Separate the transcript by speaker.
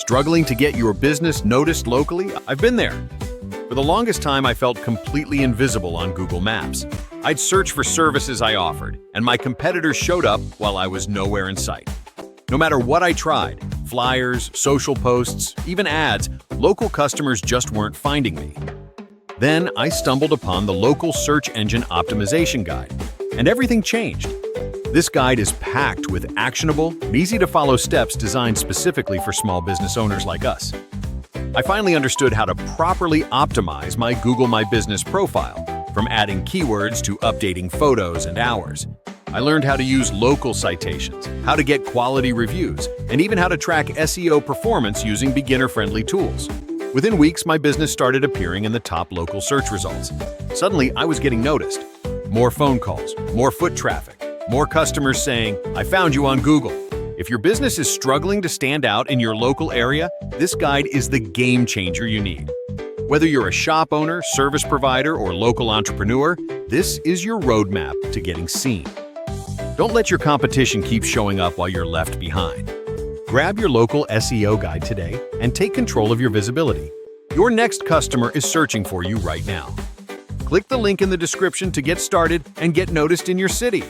Speaker 1: Struggling to get your business noticed locally? I've been there. For the longest time, I felt completely invisible on Google Maps. I'd search for services I offered, and my competitors showed up while I was nowhere in sight. No matter what I tried, flyers, social posts, even ads, local customers just weren't finding me. Then I stumbled upon the local search engine optimization guide, and everything changed. This guide is packed with actionable and easy-to-follow steps designed specifically for small business owners like us. I finally understood how to properly optimize my Google My Business profile, from adding keywords to updating photos and hours. I learned how to use local citations, how to get quality reviews, and even how to track SEO performance using beginner-friendly tools. Within weeks, my business started appearing in the top local search results. Suddenly, I was getting noticed. More phone calls, more foot traffic, more customers saying, "I found you on Google." If your business is struggling to stand out in your local area, this guide is the game changer you need. Whether you're a shop owner, service provider, or local entrepreneur, this is your roadmap to getting seen. Don't let your competition keep showing up while you're left behind. Grab your local SEO guide today and take control of your visibility. Your next customer is searching for you right now. Click the link in the description to get started and get noticed in your city.